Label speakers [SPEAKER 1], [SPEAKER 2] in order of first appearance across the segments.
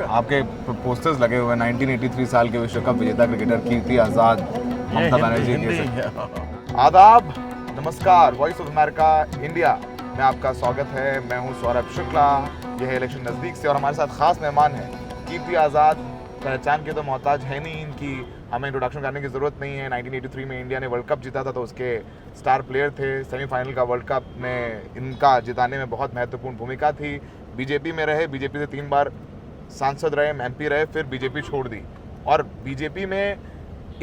[SPEAKER 1] नमस्कार।
[SPEAKER 2] आपके पोस्टर्स लगे हुए हैं 1983 साल के विश्व कप विजेता क्रिकेटर कीर्ति आजाद, ममता बनर्जी के। आदाब, नमस्कार। वॉइस ऑफ अमेरिका इंडिया में आपका स्वागत है। मैं हूं सौरभ शुक्ला। यह है इलेक्शन नज़दीक से और हमारे साथ खास मेहमान हैं कीर्ति आज़ाद। पहचान के तो मोहताज है नहीं, इनकी हमें इंट्रोडक्शन करने की ज़रूरत नहीं है। 1983 में इंडिया ने वर्ल्ड कप जीता था तो उसके स्टार प्लेयर थे। सेमीफाइनल का वर्ल्ड कप में इनका जिताने में बहुत महत्वपूर्ण भूमिका थी। बीजेपी में रहे, बीजेपी से 3 बार सांसद रहे, एमपी रहे, फिर बीजेपी छोड़ दी। और बीजेपी में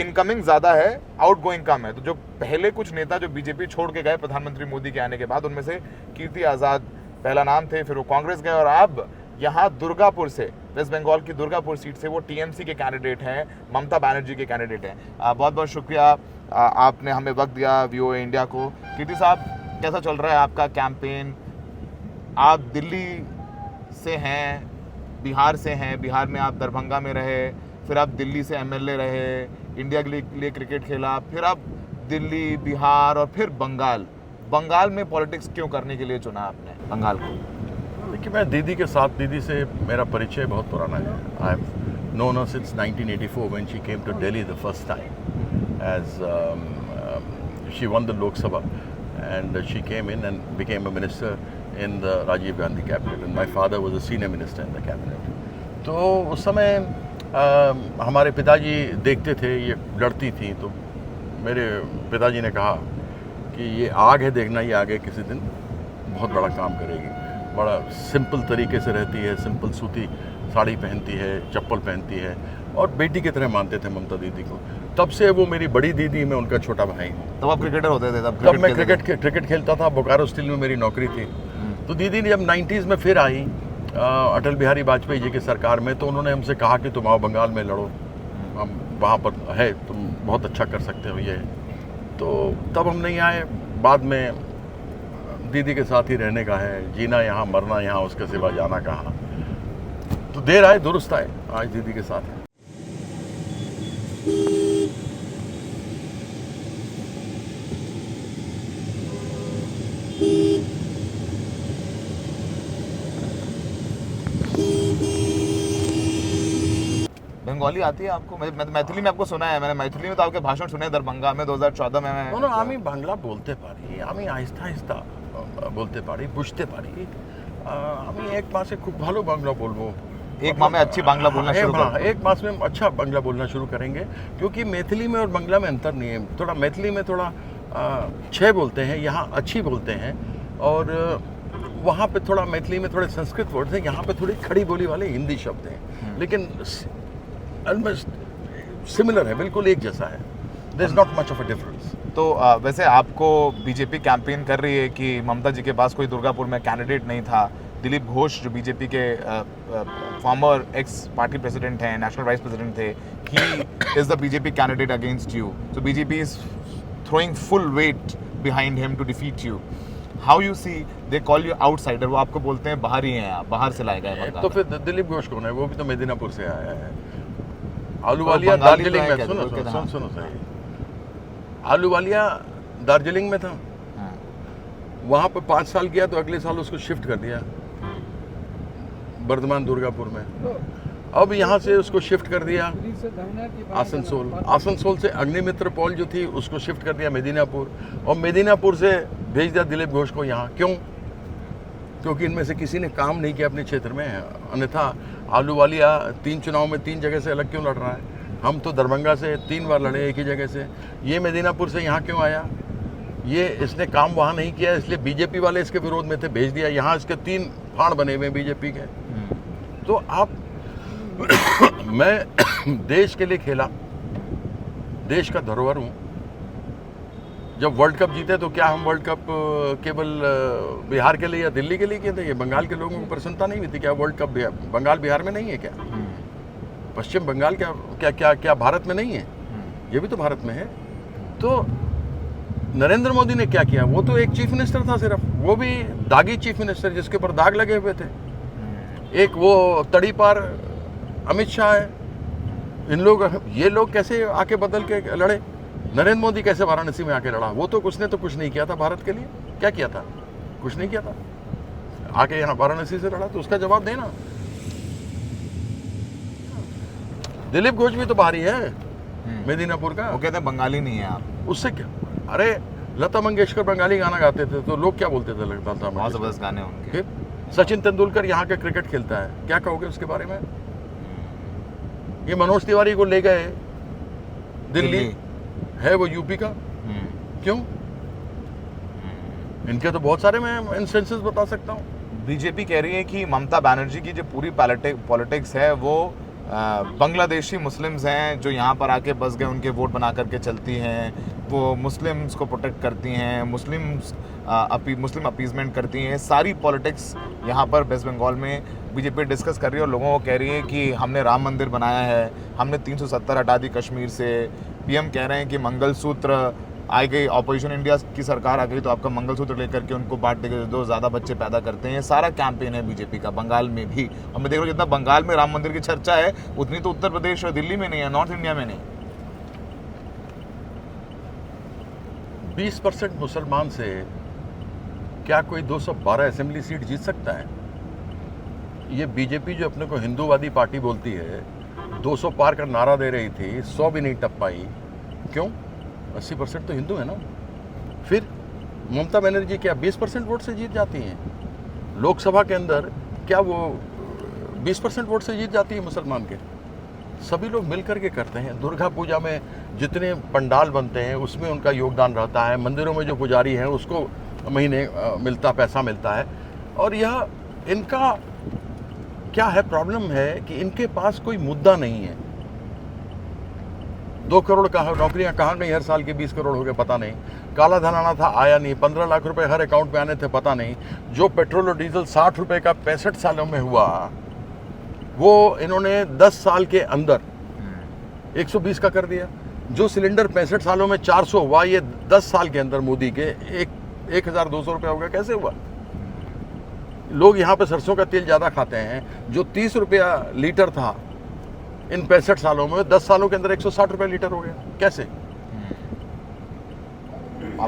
[SPEAKER 2] इनकमिंग ज़्यादा है, आउटगोइंग कम है। तो जो पहले कुछ नेता जो बीजेपी छोड़ के गए प्रधानमंत्री मोदी के आने के बाद, उनमें से कीर्ति आज़ाद पहला नाम थे। फिर वो कांग्रेस गए और अब यहाँ दुर्गापुर से, वेस्ट बंगाल की दुर्गापुर सीट से वो टीएमसी के कैंडिडेट हैं, ममता बनर्जी के कैंडिडेट हैं। बहुत बहुत शुक्रिया आपने हमें वक्त दिया वीओए इंडिया को। कीर्ति साहब, कैसा चल रहा है आपका कैंपेन? आप दिल्ली से हैं, बिहार से हैं, बिहार में आप दरभंगा में रहे, फिर आप दिल्ली से एमएलए रहे, इंडिया के लिए क्रिकेट खेला, फिर आप दिल्ली, बिहार और फिर बंगाल में पॉलिटिक्स क्यों करने के लिए चुना आपने बंगाल को?
[SPEAKER 1] देखिए, मैं दीदी के साथ, दीदी से मेरा परिचय बहुत पुराना है। I have known her since 1984 when she came to Delhi the first time as she won the Lok Sabha and she came in and became a minister in the Rajiv Gandhi cabinet and my father was a senior minister in the cabinet. तो उस समय हमारे पिताजी देखते थे ये लड़ती थी, तो मेरे पिताजी ने कहा कि ये आग है, देखना ये आगे किसी दिन बहुत बड़ा काम करेगी। बड़ा सिंपल तरीके से रहती है, सिंपल सूती साड़ी पहनती है, चप्पल पहनती है और बेटी की तरह मानते थे ममता दीदी को। तब से वो मेरी बड़ी दीदी, मैं उनका छोटा भाई हूँ।
[SPEAKER 2] तब आप क्रिकेटर होते थे?
[SPEAKER 1] तब मैं क्रिकेट खेलता था। बोकारो स्टील में मेरी नौकरी थी। तो दीदी ने जब 90s में फिर आई अटल बिहारी वाजपेयी जी की सरकार में, तो उन्होंने हमसे कहा कि तुम आओ बंगाल में लड़ो, हम वहाँ पर है, तुम बहुत अच्छा कर सकते हो ये। तो तब हम नहीं आए। बाद में दीदी के साथ ही रहने का है, जीना यहाँ, मरना यहाँ, उसके सिवा जाना कहाँ। तो देर आए दुरुस्त आए, आज दीदी के साथ है।
[SPEAKER 2] बंगाली आती है आपको? मैथिली में आपको सुना है मैंने, मैथिली में तो आपके भाषण सुने दरभंगा में 2014 में।
[SPEAKER 1] আমি বাংলা বলতে পারি, আমি আস্তে আস্তে বলতে পারি, বুঝতে পারি। আমি এক মাসে খুব ভালো বাংলা বলবো।
[SPEAKER 2] एक माह में अच्छी बांग्ला बोलना शुरू करो।
[SPEAKER 1] एक मास में अच्छा बांग्ला बोलना शुरू करेंगे, क्योंकि मैथिली में और बांग्ला में अंतर नहीं है। थोड़ा मैथिली में थोड़ा छः बोलते हैं, यहाँ अच्छी बोलते हैं। और वहाँ पे थोड़ा मैथिली में थोड़े संस्कृत वर्ड हैं, यहाँ पे थोड़ी खड़ी बोली वाले हिंदी शब्द हैं, लेकिन ऑलमोस्ट सिमिलर है, बिल्कुल एक जैसा है। There is not much of a difference.
[SPEAKER 2] तो वैसे आपको बीजेपी कैंपेन कर रही है कि ममता जी के पास कोई दुर्गापुर में कैंडिडेट नहीं था। दिलीप घोष जो बीजेपी के फॉर्मर एक्स पार्टी प्रेसिडेंट हैं, नेशनल वाइस प्रेसिडेंट थे, he is the BJP candidate against you. So BJP is throwing full wait behind him to defeat you. How you see they call you outsider? वो आपको बोलते हैं बाहरी हैं, आप बाहर से लाए गए।
[SPEAKER 1] तो फिर दिलीप घोष कौन है? वो भी तो मेदिनापुर से आया है। आलूवालिया दार्जिलिंग में, सुनो सही, आलूवालिया दार्जिलिंग में था, वहाँ पर 5 साल किया, तो अगले साल उसको शिफ्ट कर दिया वर्धमान दुर्गापुर में। अब यहाँ से उसको शिफ्ट कर दिया आसनसोल से अग्निमित्र पॉल जो थी उसको शिफ्ट कर दिया मेदिनापुर, और मेदिनापुर से भेज दिया दिलीप घोष को यहाँ। क्यों? क्योंकि इनमें से किसी ने काम नहीं किया अपने क्षेत्र में। अन्यथा आलूवालिया 3 चुनाव में 3 जगह से अलग क्यों लड़ रहा है? हम तो दरभंगा से 3 बार लड़े एक ही जगह से। ये मेदिनापुर से यहाँ क्यों आया? ये इसने काम वहाँ नहीं किया, इसलिए बीजेपी वाले इसके विरोध में थे, भेज दिया। यहाँ इसके 3 फाड़ बने हुए बीजेपी के। तो आप मैं देश के लिए खेला, देश का धरोहर हूँ। जब वर्ल्ड कप जीते तो क्या हम वर्ल्ड कप केवल बिहार के लिए या दिल्ली के लिए किए थे? ये बंगाल के लोगों को प्रसन्नता नहीं हुई थी क्या? वर्ल्ड कप बंगाल बिहार में नहीं है क्या? पश्चिम बंगाल क्या भारत में नहीं है? ये भी तो भारत में है। तो नरेंद्र मोदी ने क्या किया? वो तो एक चीफ मिनिस्टर था सिर्फ, वो भी दागी चीफ मिनिस्टर जिसके ऊपर दाग लगे हुए थे। एक वो तड़ी पार अमित शाह है। ये लोग कैसे आके बदल के लड़े? नरेंद्र मोदी कैसे वाराणसी में आके लड़ा? वो तो उसने तो कुछ नहीं किया था भारत के लिए। क्या किया था? कुछ नहीं किया था। आके यहाँ वाराणसी से लड़ा, तो उसका जवाब देना। दिलीप घोष भी तो बाहरी है मेदिनापुर का।
[SPEAKER 2] वो कहते हैं बंगाली नहीं है आप।
[SPEAKER 1] उससे क्या, अरे लता मंगेशकर बंगाली गाना गाते थे तो लोग क्या बोलते थे, लगता था
[SPEAKER 2] बहुत जबरदस्त गाने उनके।
[SPEAKER 1] फिर सचिन तेंदुलकर यहाँ का क्रिकेट खेलता है, क्या कहोगे उसके बारे में? ये मनोज तिवारी को ले गए दिल्ली, है वो यूपी का, क्यों? इनके तो बहुत सारे मैं इंस्टेंसेस बता सकता हूँ।
[SPEAKER 2] बीजेपी कह रही है कि ममता बनर्जी की जो पूरी पॉलिटिक्स है वो बांग्लादेशी मुस्लिम्स हैं जो यहाँ पर आके बस गए, उनके वोट बना करके चलती हैं, वो मुस्लिम्स को प्रोटेक्ट करती हैं, मुस्लिम अपीजमेंट करती हैं। सारी पॉलिटिक्स यहाँ पर वेस्ट बंगाल में बीजेपी डिस्कस कर रही है और लोगों को कह रही है कि हमने राम मंदिर बनाया है, हमने 370 हटा दी कश्मीर से। पीएम कह रहे हैं कि मंगलसूत्र आ गई, ऑपोजिशन इंडिया की सरकार आ गई तो आपका मंगलसूत्र लेकर के उनको बांट देंगे, दो ज़्यादा बच्चे पैदा करते हैं। सारा कैंपेन है बीजेपी का बंगाल में भी। और मैं देख रहा हूँ जितना बंगाल में राम मंदिर की चर्चा है उतनी तो उत्तर प्रदेश और दिल्ली में नहीं है, नॉर्थ इंडिया में नहीं।
[SPEAKER 1] 20% मुसलमान से क्या कोई 212 असेंबली सीट जीत सकता है? ये बीजेपी जो अपने को हिंदूवादी पार्टी बोलती है, 200 पार का नारा दे रही थी, 100 भी नहीं टप पाई। क्यों? 80% तो हिंदू है ना। फिर ममता बनर्जी क्या 20% वोट से जीत जाती हैं? लोकसभा के अंदर क्या वो 20% वोट से जीत जाती है मुसलमान के? सभी लोग मिलकर के करते हैं। दुर्गा पूजा में जितने पंडाल बनते हैं उसमें उनका योगदान रहता है। मंदिरों में जो पुजारी हैं उसको महीने पैसा मिलता है। और यह इनका क्या है, प्रॉब्लम है कि इनके पास कोई मुद्दा नहीं है। 2 करोड़ नौकरियां कहाँ गई, हर साल के 20 करोड़ हो गए पता नहीं। काला धन आना था, आया नहीं। 15 लाख रुपए हर अकाउंट में आने थे, पता नहीं। जो पेट्रोल और डीजल 60 रुपए का 65 सालों में हुआ, वो इन्होंने 10 साल के अंदर 120 का कर दिया। जो सिलेंडर 65 सालों में 400 हुआ, ये 10 साल के अंदर मोदी के 1200 रुपया हो गया। कैसे हुआ? लोग यहाँ पे सरसों का तेल ज़्यादा खाते हैं। जो 30 रुपया लीटर था इन 65 सालों में, 10 सालों के अंदर 160 रुपये लीटर हो गया। कैसे?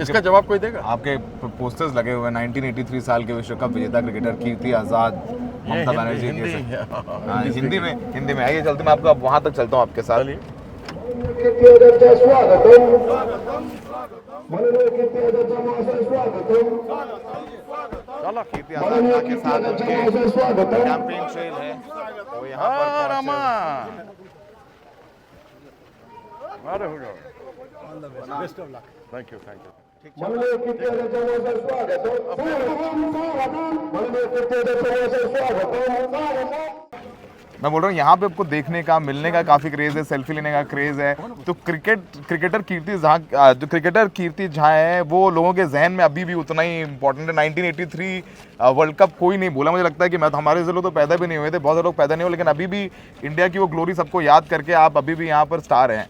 [SPEAKER 1] इसका जवाब कोई देगा?
[SPEAKER 2] आपके पोस्टर्स लगे हुए हैं 1983 साल के विश्व कप विजेता क्रिकेटर कीर्ति आजाद, ममता बनर्जी के। हिंदी में आइए, चलते मैं आपको अब वहां तक चलता हूँ आपके साथ।
[SPEAKER 1] चलो
[SPEAKER 2] कीर्ति आजाद के साथ उनके कैंपेन ट्रेल है, वो यहाँ पर पहुंचे।
[SPEAKER 1] अरे हो गया, best of luck, thank you.
[SPEAKER 2] मैं बोल रहा हूँ यहाँ पे आपको देखने का, मिलने का काफी क्रेज है, सेल्फी लेने का क्रेज है। तो क्रिकेटर कीर्ति झा है, वो लोगों के जहन में अभी भी उतना ही इंपॉर्टेंट है। 1983 वर्ल्ड कप कोई नहीं भूला। मुझे लगता है कि मैं तो, हमारे से लोग तो पैदा भी नहीं हुए थे, बहुत सारे लोग पैदा नहीं हुए, लेकिन अभी भी इंडिया की वो ग्लोरी सबको याद करके आप अभी भी यहाँ पर स्टार हैं।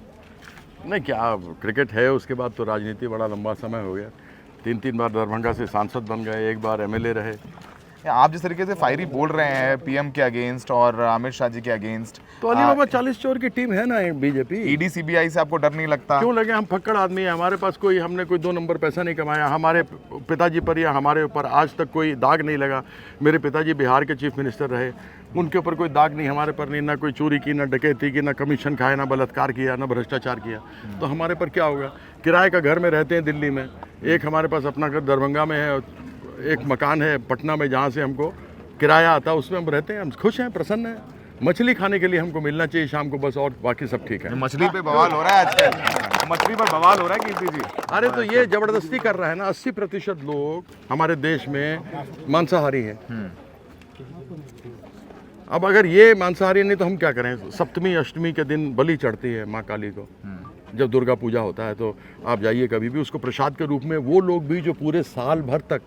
[SPEAKER 1] नहीं, क्या क्रिकेट है, उसके बाद तो राजनीति बड़ा लंबा समय हो गया। 3 बार दरभंगा से सांसद बन गए, 1 बार एमएलए रहे।
[SPEAKER 2] आप जिस तरीके से फायरी बोल रहे हैं पीएम के अगेंस्ट और अमित शाह जी के अगेंस्ट,
[SPEAKER 1] तो अली बाबा 40 चोर की टीम है ना बीजेपी।
[SPEAKER 2] ईडी सीबीआई से आपको डर नहीं लगता?
[SPEAKER 1] क्यों लगे? हम फक्कड़ आदमी है, हमारे पास हमने कोई 2 नंबर पैसा नहीं कमाया। हमारे पिताजी पर या हमारे ऊपर आज तक कोई दाग नहीं लगा। मेरे पिताजी बिहार के चीफ मिनिस्टर रहे, उनके ऊपर कोई दाग नहीं, हमारे पर नहीं। ना कोई चोरी की, ना डकैती की, ना कमीशन खाया, ना बलात्कार किया, ना भ्रष्टाचार किया। तो हमारे पर क्या होगा? किराए का घर में रहते हैं दिल्ली में, एक हमारे पास अपना घर दरभंगा में है, एक मकान है पटना में जहाँ से हमको किराया आता है, उसमें हम रहते हैं। हम खुश हैं, प्रसन्न हैं। मछली खाने के लिए हमको मिलना चाहिए शाम को बस, और बाकी सब ठीक है।
[SPEAKER 2] मछली पे बवाल हो रहा है आजकल, मछली पर बवाल हो रहा है कीर्ति जी।
[SPEAKER 1] अरे तो ये जबरदस्ती कर रहा है ना। 80% लोग हमारे देश में मांसाहारी हैं। अब अगर ये मांसाहारी नहीं तो हम क्या करें? सप्तमी अष्टमी के दिन बलि चढ़ती है माँ काली को, जब दुर्गा पूजा होता है, तो आप जाइए कभी भी, उसको प्रसाद के रूप में, वो लोग भी जो पूरे साल भर तक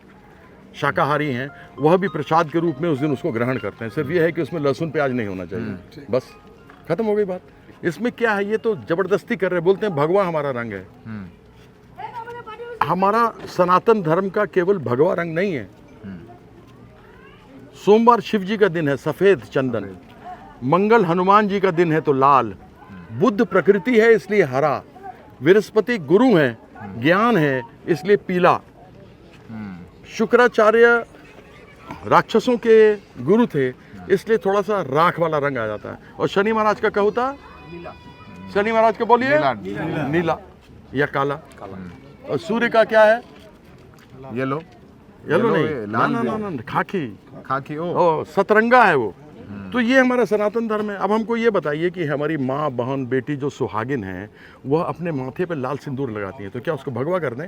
[SPEAKER 1] शाकाहारी हैं, वह भी प्रसाद के रूप में उस दिन उसको ग्रहण करते हैं। सिर्फ ये है कि उसमें लहसुन प्याज नहीं होना चाहिए, बस खत्म हो गई बात। इसमें क्या है? ये तो जबरदस्ती कर रहे हैं। बोलते हैं भगवा हमारा रंग है। हमारा सनातन धर्म का केवल भगवा रंग नहीं है। सोमवार शिव जी का दिन है, सफेद चंदन। मंगल हनुमान जी का दिन है तो लाल। बुद्ध प्रकृति है इसलिए हरा। बृहस्पति गुरु है, ज्ञान है इसलिए पीला। शुक्राचार्य राक्षसों के गुरु थे, इसलिए थोड़ा सा राख वाला रंग आ जाता है। और शनि महाराज का क्या होता? शनि महाराज को बोलिए
[SPEAKER 2] नीला।
[SPEAKER 1] नीला या काला। और सूर्य का क्या है?
[SPEAKER 2] येलो।
[SPEAKER 1] येलो नहीं,
[SPEAKER 2] है,
[SPEAKER 1] ना
[SPEAKER 2] लाल
[SPEAKER 1] ना
[SPEAKER 2] भी
[SPEAKER 1] ना
[SPEAKER 2] है।
[SPEAKER 1] ना, खाकी।
[SPEAKER 2] खाकी ओ।
[SPEAKER 1] ओ सतरंगा है वो। तो ये हमारा सनातन धर्म है। अब हमको ये बताइए कि हमारी माँ, बहन, बेटी जो सुहागिन है वह अपने माथे पे लाल सिंदूर लगाती है, तो क्या उसको भगवा कर दें?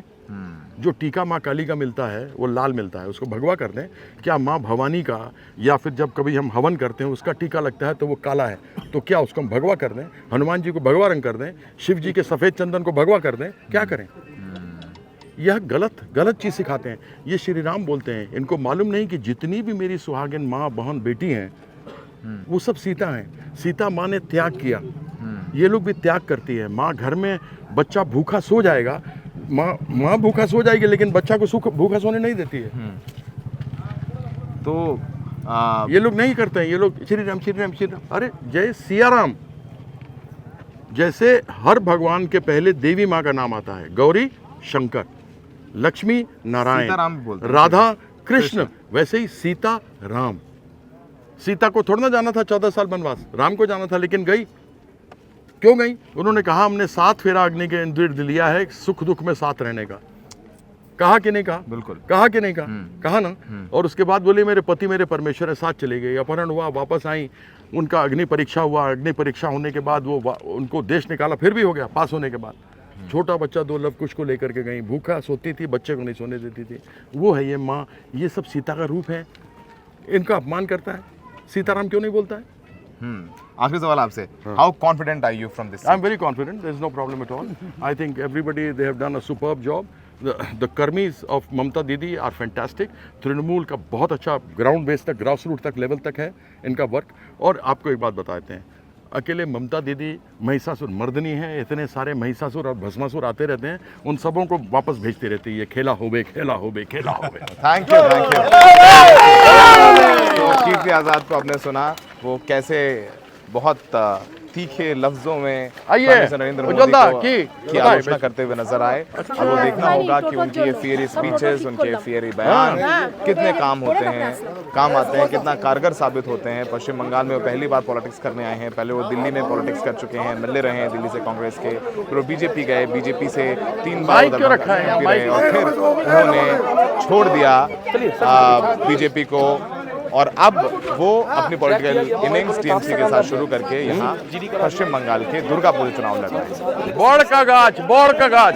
[SPEAKER 1] जो टीका माँ काली का मिलता है वो लाल मिलता है, उसको भगवा कर दें? क्या माँ भवानी का या फिर जब कभी हम हवन करते हैं उसका टीका लगता है तो वो काला है, तो क्या उसको हम भगवा कर दें? हनुमान जी को भगवा रंग कर दें? शिव जी के सफ़ेद चंदन को भगवा कर दें? क्या करें? यह गलत चीज़ सिखाते हैं। ये श्री राम बोलते हैं, इनको मालूम नहीं कि जितनी भी मेरी सुहागिन माँ, बहन, बेटी हैं वो सब सीता हैं। सीता माँ ने त्याग किया, ये लोग भी त्याग करती है। माँ घर में बच्चा भूखा सो जाएगा, माँ भूखा सो जाएगी लेकिन बच्चा को भूखा सोने नहीं देती है।
[SPEAKER 2] तो
[SPEAKER 1] ये लोग नहीं करते हैं, ये लोग श्री राम श्री राम श्री राम। अरे जय सिया राम। जैसे हर भगवान के पहले देवी माँ का नाम आता है, गौरी शंकर, लक्ष्मी नारायण,
[SPEAKER 2] सीताराम भी बोलते हैं।
[SPEAKER 1] राधा कृष्ण, वैसे ही सीता राम। सीता को थोड़ा ना जाना था 14 साल वनवास, राम को जाना था, लेकिन गई। क्यों गई? उन्होंने कहा हमने 7 फेरा अग्नि के इर्द लिया है सुख दुख में साथ रहने का। कहा कि नहीं कहा?
[SPEAKER 2] बिल्कुल।
[SPEAKER 1] कहा कि नहीं कहा? कहा ना। और उसके बाद बोली मेरे पति मेरे परमेश्वर है, साथ चली गई। अपहरण हुआ, वापस आई, उनका अग्नि परीक्षा हुआ। अग्नि परीक्षा होने के बाद वो उनको देश निकाला, फिर भी हो गया पास होने के बाद। छोटा बच्चा 2 लवकुश को लेकर के गई, भूखा सोती थी, बच्चे को नहीं सोने देती थी। वो है ये माँ। ये सब सीता का रूप है, इनका अपमान करता है। सीताराम क्यों नहीं बोलता है?
[SPEAKER 2] आखिरी सवाल आपसे, how confident are you from this?
[SPEAKER 1] I am very confident, there is no problem at all. I think everybody they have done a superb job. The कर्मीज of Mamata Didi are fantastic. Trinamool का बहुत अच्छा ग्राउंड बेस तक, grass root तक, level तक है इनका work. और आपको एक बात बताते हैं, अकेले ममता दीदी महिषासुर मर्दनी है, इतने सारे महिषासुर और भस्मासुर आते रहते हैं, उन सबों को वापस भेजती रहती है। ये खेला होबे, खेला होबे, खेला होबे।
[SPEAKER 2] Thank you, thank you. तो कीर्ति आजाद को आपने सुना, वो कैसे बहुत तीखे लफ्जों में
[SPEAKER 1] आइए,
[SPEAKER 2] नरेंद्र
[SPEAKER 1] उज्ज्वलदा
[SPEAKER 2] मोदी की
[SPEAKER 1] बताइए।
[SPEAKER 2] आलोचना करते हुए नजर आए। अब वो देखना होगा कि उनकी ये फियरी स्पीचेस, उनके फियरी बयान कितने काम होते हैं, काम आते हैं, कितना कारगर साबित होते हैं। पश्चिम बंगाल में वो पहली बार पॉलिटिक्स करने आए हैं, पहले वो दिल्ली में पॉलिटिक्स कर चुके हैं, मिले रहे हैं दिल्ली से कांग्रेस के, फिर वो बीजेपी गए, बीजेपी से 3 बार
[SPEAKER 1] माइक क्यों रखा है?
[SPEAKER 2] MP रहे और फिर उन्होंने छोड़ दिया बीजेपी को, और अब वो अपनी पॉलिटिकल इनिंग्स टीएमसी के साथ शुरू करके यहाँ पश्चिम बंगाल के दुर्गापुर चुनाव लड़ रहे हैं।
[SPEAKER 1] बोड़ का गाछ, बोड़ का गाछ।